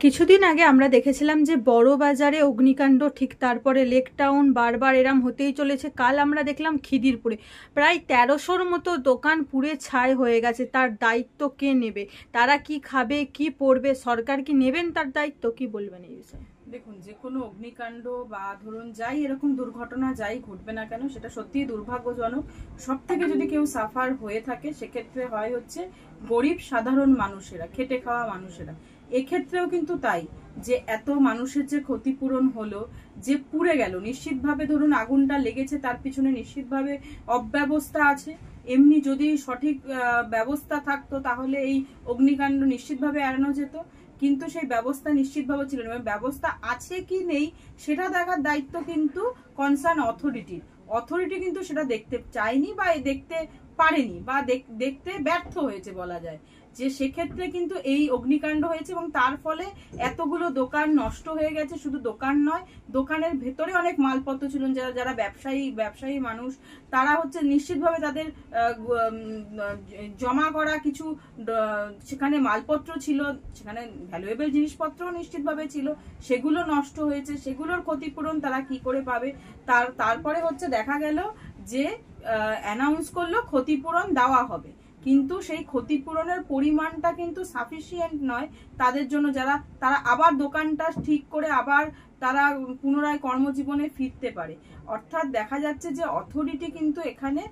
কিছুদিন আগে আমরা দেখেছিলাম যে বড় বাজারে অগ্নিকাণ্ড, ঠিক তারপরে লেক টাউন, বারবার এরম হতেই চলেছে। কাল আমরা দেখলাম খিদিরপুরে প্রায় 1300-র মতো দোকান পুড়ে ছাই হয়ে গেছে। তার দায়িত্ব কে নেবে? তারা কি খাবে, কি পড়বে? সরকার কি নেবেন তার দায়িত্ব? কি বলবেন এই বিষয়ে? দেখুন, যে কোনো অগ্নিকাণ্ড বা ধরুন যাই এরকম দুর্ঘটনা যাই ঘটবে না কেন, সেটা সত্যিই দুর্ভাগ্যজনক। সব থেকে যদি কেউ সাফার হয়ে থাকে সেক্ষেত্রে হয় হচ্ছে গরিব সাধারণ মানুষেরা, খেটে খাওয়া মানুষেরা। এক্ষেত্রেও কিন্তু তাই, যে এত মানুষের যে ক্ষতিপূরণ হলো, যে পুড়ে গেল, নিশ্চিতভাবে ধরুন আগুনটা লেগেছে, তার পিছনে নিশ্চিতভাবে অব্যবস্থা আছে। এমনি যদি সঠিক ব্যবস্থা থাকতো তাহলে এই অগ্নিকাণ্ড নিশ্চিতভাবে এড়ানো যেত, কিন্তু সেই ব্যবস্থা নিশ্চিতভাবে ছিল না। ব্যবস্থা আছে কি নেই সেটা দেখার দায়িত্ব কিন্তু কনসার্ন অথরিটি কিন্তু সেটা দেখতে চায়নি বা দেখতে পারেনি বা দেখতে ব্যর্থ হয়েছে বলা যায়। যে সেক্ষেত্রে কিন্তু এই অগ্নিকাণ্ড হয়েছে এবং তার ফলে এতগুলো দোকান নষ্ট হয়ে গেছে। শুধু দোকান নয়, দোকানের ভেতরে অনেক মালপত্র ছিল। যারা ব্যবসায়ী মানুষ, তারা হচ্ছে নিশ্চিতভাবে তাদের জমা করা কিছু সেখানে মালপত্র ছিল, সেখানে ভ্যালুয়েবল জিনিসপত্র নিশ্চিতভাবে ছিল, সেগুলো নষ্ট হয়েছে। সেগুলোর ক্ষতিপূরণ তারা কি করে পাবে? তারপরে হচ্ছে দেখা গেল যে অ্যানাউন্স করলো ক্ষতিপূরণ দেওয়া হবে, কিন্তু সেই ক্ষতিপূরণের পরিমাণটা কিন্তু সাফিসিয়েন্ট নয় তাদের জন্য, তারা আবার দোকানটা ঠিক করে আবার তারা পুনরায় কর্মজীবনে ফিরতে পারে। অর্থাৎ দেখা যাচ্ছে যে অথরিটি কিন্তু এখানে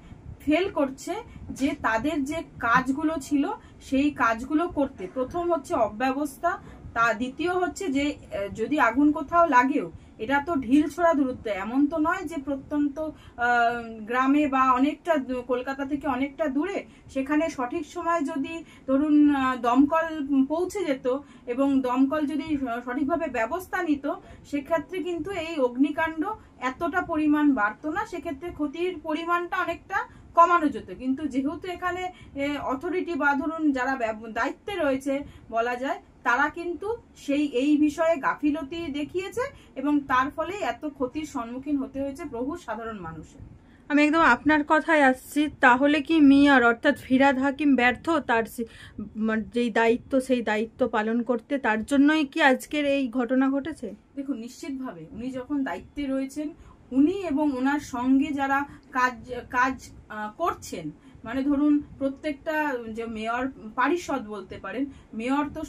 ফেল করছে, যে তাদের যে কাজগুলো ছিল সেই কাজগুলো করতে। প্রথম হচ্ছে অব্যবস্থা, দ্বিতীয় হচ্ছে যে যদি আগুন কোথাও লাগেও, এটা তো ঢিল ছোড়া দূরত্বে, এমন তো নয় যে প্রত্যন্ত গ্রামে বা অনেকটা কলকাতা থেকে অনেকটা দূরে, সেখানে সঠিক সময় যদি ধরুন দমকল পৌঁছে যেত এবং দমকল যদি সঠিকভাবে ব্যবস্থা নিত, সেক্ষেত্রে কিন্তু এই অগ্নিকাণ্ড এতটা পরিমাণ বাড়তো না, সেক্ষেত্রে ক্ষতির পরিমাণটা অনেকটা কমানো যেত। কিন্তু যেহেতু এখানে অথরিটি বা ধরুন যারা দায়িত্বে রয়েছে বলা যায়, তারা কিন্তু এই বিষয়ে গাফিলতি দেখিয়েছে এবং তার ফলে এত ক্ষতির সম্মুখীন হতে হয়েছে বহু সাধারণ মানুষের। আমি একদম আপনার কথায় আসছি। তাহলে কি মেয়র অর্থাৎ ফিরহাদ হাকিম ব্যর্থ তার যেই দায়িত্ব সেই দায়িত্ব পালন করতে? তার জন্যই কি আজকের এই ঘটনা ঘটেছে? দেখুন, নিশ্চিতভাবে উনি যখন দায়িত্বে রয়েছেন, উনি এবং ওনার সঙ্গে যারা কাজ করছেন, মানে ধরুন প্রত্যেকটা যে মেয়র পারিষদ বলতে পারেন, মেয়র তো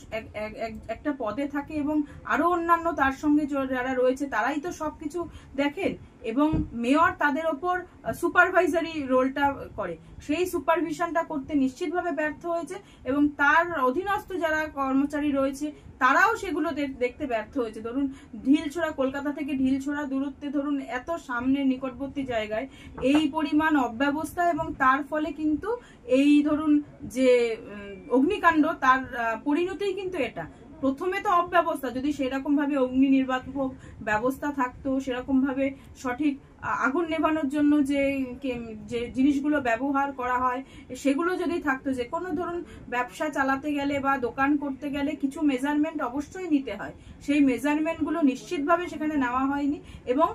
একটা পদে থাকে এবং আরো অন্যান্য তার সঙ্গে যারা রয়েছে তারাই তো সবকিছু দেখেন, এবং মেয়র তাদের ওপর সুপারভাইজারি রোলটা করে। সেই সুপারভিশনটা করতে নিশ্চিতভাবে ব্যর্থ হয়েছে এবং তার অধীনস্থ যারা কর্মচারী রয়েছে তারাও সেগুলো দেখতে ব্যর্থ হয়েছে। ধরুন ঢিলছোড়া, কলকাতা থেকে ঢিলছোড়া দূরত্বে, ধরুন এত সামনে নিকটবর্তী জায়গায় এই পরিমাণ অব্যবস্থা, এবং তার ফলে কিন্তু এই ধরুন যে অগ্নিকাণ্ড, তার পরিণতিই কিন্তু এটা। প্রথমে তো অব্যবস্থা, যদি সেরকম ভাবে অগ্নি নির্বাপক ব্যবস্থা থাকতো, সেরকম ভাবে সঠিক আগুন নেভানোর জন্য যে জিনিসগুলো ব্যবহার করা হয় সেগুলো যদি থাকতো, যে কোনো ধরুন ব্যবসা চালাতে গেলে বা দোকান করতে গেলে কিছু মেজারমেন্ট অবশ্যই নিতে হয়, সেই মেজারমেন্টগুলো নিশ্চিতভাবে সেখানে নেওয়া হয়নি। এবং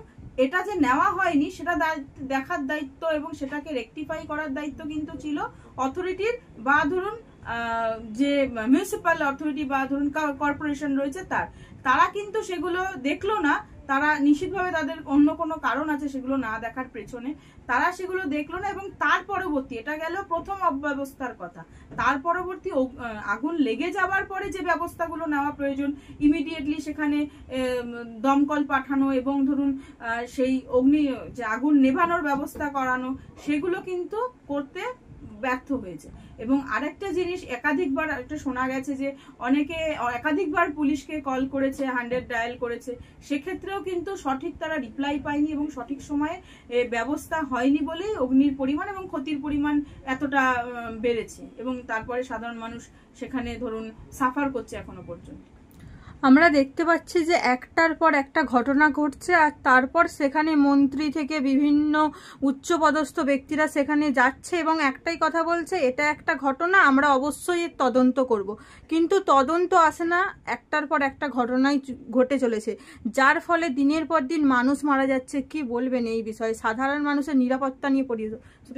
এটা যে নেওয়া হয়নি সেটা দেখার দায়িত্ব এবং সেটাকে রেকটিফাই করার দায়িত্ব কিন্তু ছিল অথরিটির, বা ধরুন যে মিউনিসিপ্যাল অথরিটি বা ধরুন কর্পোরেশন রয়েছে তারা কিন্তু সেগুলো দেখলো না। তারা নিশ্চিতভাবে তাদের অন্য কোনো কারণ আছে সেগুলো না দেখার পেছনে, তারা সেগুলো দেখলো না। এবং তার পরবর্তী, এটা গেল প্রথম অব্যবস্থার কথা, তার পরবর্তী আগুন লেগে যাবার পরে যে ব্যবস্থাগুলো নেওয়া প্রয়োজন, ইমিডিয়েটলি সেখানে দমকল পাঠানো এবং ধরুন সেই যে আগুন নেভানোর ব্যবস্থা করানো, সেগুলো কিন্তু করতে ব্যর্থ হয়েছে। এবং আরেকটা জিনিস, একাধিকবার একটা শোনা গেছে যে অনেকে একাধিকবার পুলিশকে কল করেছে, 100 ডায়াল করেছে, সেক্ষেত্রেও কিন্তু সঠিক তারা রিপ্লাই পায়নি এবং সঠিক সময়ে ব্যবস্থা হয়নি বলেই অগ্নির পরিমাণ এবং ক্ষতির পরিমাণ এতটা বেড়েছে, এবং তারপরে সাধারণ মানুষ সেখানে ধরুন সাফার করছে এখনো পর্যন্ত। আমরা দেখতে পাচ্ছি যে একটার পর একটা ঘটনা ঘটছে, আর তারপর সেখানে মন্ত্রী থেকে বিভিন্ন উচ্চপদস্থ ব্যক্তিরা সেখানে যাচ্ছে এবং একটাই কথা বলছে, এটা একটা ঘটনা, আমরা অবশ্যই তদন্ত করব। কিন্তু তদন্ত আসে না, একটার পর একটা ঘটনাই ঘটে চলেছে, যার ফলে দিনের পর দিন মানুষ মারা যাচ্ছে। কি বলবেন এই বিষয়ে? সাধারণ মানুষের নিরাপত্তা নিয়ে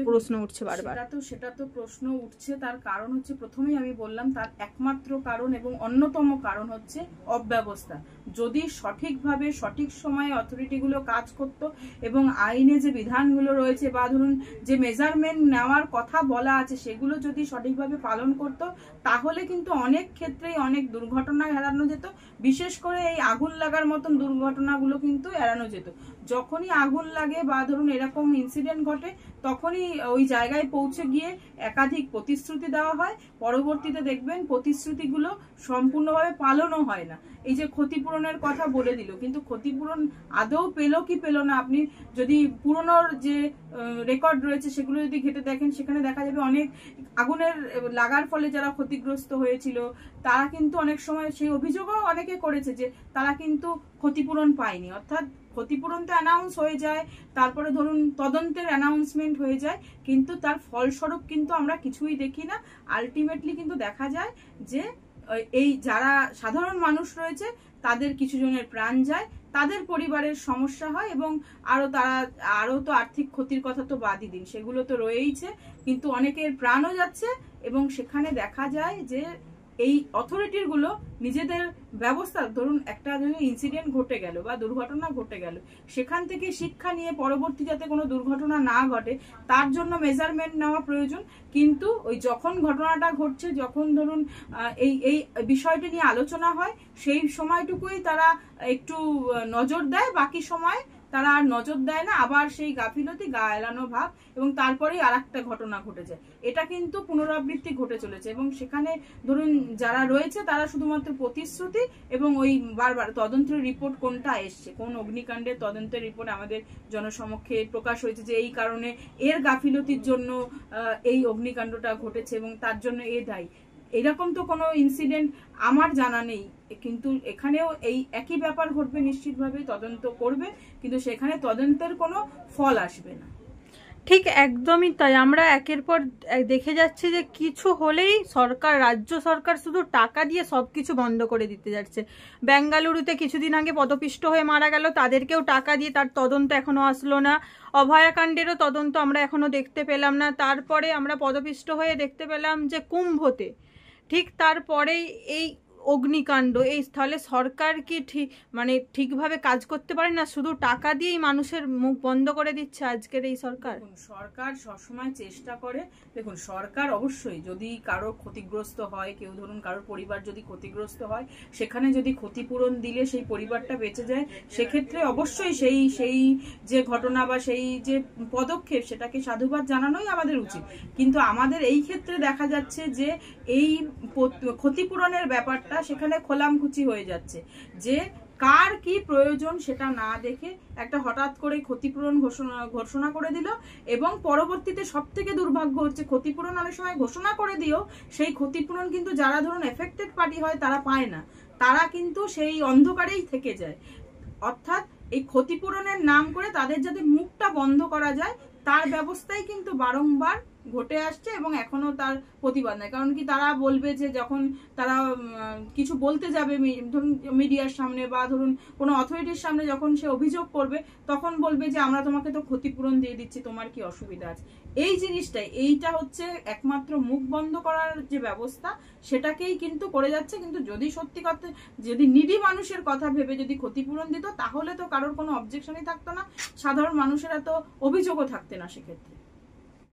প্রশ্ন উঠছে বারবার। সেটা তো প্রশ্ন উঠছে, তার কারণ হচ্ছে প্রথমেই আমি বললাম তার একমাত্র কারণ এবং অন্যতম কারণ হচ্ছে অব্যবস্থা। যদি সঠিকভাবে সঠিক সময়ে অথরিটিগুলো কাজ করত এবং আইনে যে বিধানগুলো রয়েছে বা ধরুন যে মেজারমেন্ট নেওয়ার কথা বলা আছে সেগুলো যদি সঠিকভাবে পালন করত, তাহলে কিন্তু অনেক ক্ষেত্রেই অনেক দুর্ঘটনা এড়ানো যেত। বিশেষ করে এই আগুন লাগার মতন দুর্ঘটনাগুলো কিন্তু এড়ানো যেত। যখনই আগুন লাগে বা ধরুন এরকম ইনসিডেন্ট ঘটে, তখনই ওই জায়গায় পৌঁছে গিয়ে একাধিক প্রতিশ্রুতি দেওয়া হয়, পরবর্তীতে দেখবেন প্রতিশ্রুতিগুলো সম্পূর্ণভাবে পালনও হয় না। এই যে ক্ষতিপূরণের কথা বলে দিল, কিন্তু ক্ষতিপূরণ আদৌ পেলো কি পেলো না, আপনি যদি পুরনোর যে রেকর্ড রয়েছে সেগুলো যদি ঘেটে দেখেন, সেখানে দেখা যাবে অনেক আগুনের লাগার ফলে যারা ক্ষতিগ্রস্ত হয়েছিল তারা কিন্তু অনেক সময় সেই অভিযোগও অনেকে করেছে যে তারা কিন্তু ক্ষতিপূরণ পায়নি। অর্থাৎ ক্ষতিপূরণ তো অ্যানাউন্স হয়ে যায়, তারপরে ধরুন তদন্তের অ্যানাউন্সমেন্ট হয়ে যায়, কিন্তু তার ফলস্বরূপ কিন্তু আমরা কিছুই দেখি না। আলটিমেটলি কিন্তু দেখা যায় যে এই যারা সাধারণ মানুষ রয়েছে তাদের কিছু জনের প্রাণ যায়, তাদের পরিবারের সমস্যা হয় এবং আরো তো আর্থিক ক্ষতির কথা তো বাদই দিন, সেগুলো তো রয়েইছে, কিন্তু অনেকের প্রাণও যাচ্ছে। এবং সেখানে দেখা যায় যে এই অথরিটির গুলো নিজেদের ব্যবস্থা, ধরুন একটা ইনসিডেন্ট ঘটে গেল বা দুর্ঘটনা ঘটে গেল, সেখান থেকে শিক্ষা নিয়ে পরবর্তী যাতে কোনো দুর্ঘটনা না ঘটে তার জন্য মেজারমেন্ট নেওয়া প্রয়োজন। কিন্তু ওই যখন ঘটনাটা ঘটছে, যখন ধরুন এই বিষয়টি নিয়ে আলোচনা হয়, সেই সময়টুকুই তারা একটু নজর দেয়, বাকি সময় তারা আর নজর দেয় না, আবার সেই গাফিলতি গা এলানো ভাব, এবং তারপরেই আর একটা ঘটনা ঘটে যায়। এটা কিন্তু পুনরাবৃত্তি ঘটে চলেছে। এবং সেখানে ধরুন যারা রয়েছে তারা শুধুমাত্র প্রতিশ্রুতি এবং ওই বারবার তদন্তের রিপোর্ট কোনটা এসছে, কোন অগ্নিকাণ্ডের তদন্তের রিপোর্ট আমাদের জনসমক্ষে প্রকাশ হয়েছে যে এই কারণে এর গাফিলতির জন্য এই অগ্নিকাণ্ডটা ঘটেছে এবং তার জন্য এ দায়ী, এরকম তো কোনো ইনসিডেন্ট আমার জানা নেই। কিন্তু এখানেও এই একই ব্যাপার ঘটবে, নিশ্চিতভাবে তদন্ত করবে, কিন্তু সেখানে তদন্তের কোনো ফল আসবে না। ঠিক একদমই তাই। আমরা একের পর দেখে যাচ্ছি যে কিছু হলেই রাজ্য সরকার শুধু টাকা দিয়ে সবকিছু বন্ধ করে দিতে যাচ্ছে। বেঙ্গালুরুতে কিছুদিন আগে পদপিষ্ট হয়ে মারা গেল, তাদেরকেও টাকা দিয়ে তার তদন্ত এখনো আসলো না। অভয়াকাণ্ডেরও তদন্ত আমরা এখনো দেখতে পেলাম না। তারপরে আমরা পদপিষ্ট হয়ে দেখতে পেলাম যে কুম্ভতে, ঠিক তারপরেই এই অগ্নিকাণ্ড। এই স্থলে সরকার কি ঠিকভাবে কাজ করতে পারে না, শুধু টাকা দিয়েই মানুষের মুখ বন্ধ করে দিচ্ছে আজকের এই সরকার। সরকার সবসময় চেষ্টা করে, দেখুন সরকার অবশ্যই যদি কারো ক্ষতিগ্রস্ত হয়, কেউ ধরুন কারোর পরিবার যদি ক্ষতিগ্রস্ত হয়, সেখানে যদি ক্ষতিপূরণ দিলে সেই পরিবারটা বেঁচে যায়, সেক্ষেত্রে অবশ্যই সেই যে ঘটনা বা সেই যে পদক্ষেপ সেটাকে সাধুবাদ জানানোই আমাদের উচিত। কিন্তু আমাদের এই ক্ষেত্রে দেখা যাচ্ছে যে এই ক্ষতিপূরণের ব্যাপারটা সেখানে খোলামখুচি হয়ে যাচ্ছে, যে কার কি প্রয়োজন সেটা না দেখে একটা হঠাৎ করে ক্ষতিপূরণ ঘোষণা করে দিল। এবং পরবর্তীতে সব থেকে দুর্ভাগ্য হচ্ছে ক্ষতিপূরণ অনেক সময় ঘোষণা করে দিও, সেই ক্ষতিপূরণ কিন্তু যারা ধরুন এফেক্টেড পার্টি হয় তারা পায় না, তারা কিন্তু সেই অন্ধকারেই থেকে যায়। অর্থাৎ এই ক্ষতিপূরণের নাম করে তাদের যাতে মুখটা বন্ধ করা যায় তার ব্যবস্থাই কিন্তু বারংবার ঘটে আসছে এবং এখনো তার প্রতিবাদ নাই। কারণ কি, তারা বলবে যে যখন তারা কিছু বলতে যাবে ধরুন মিডিয়ার সামনে বা ধরুন কোনো অথরিটির সামনে, যখন সে অভিযোগ করবে তখন বলবে যে আমরা তোমাকে তো ক্ষতিপূরণ দিয়ে দিচ্ছি, তোমার কি অসুবিধা আছে। এই জিনিসটাই, এইটা হচ্ছে একমাত্র মুখ বন্ধ করার যে ব্যবস্থা, সেটাকেই কিন্তু করে যাচ্ছে। কিন্তু যদি সত্যি কথা, যদি নিডি মানুষের কথা ভেবে যদি ক্ষতিপূরণ দিত, তাহলে তো কারোর কোনো অবজেকশনই থাকতো না, সাধারণ মানুষেরা তো অভিযোগও থাকতে না সেক্ষেত্রে।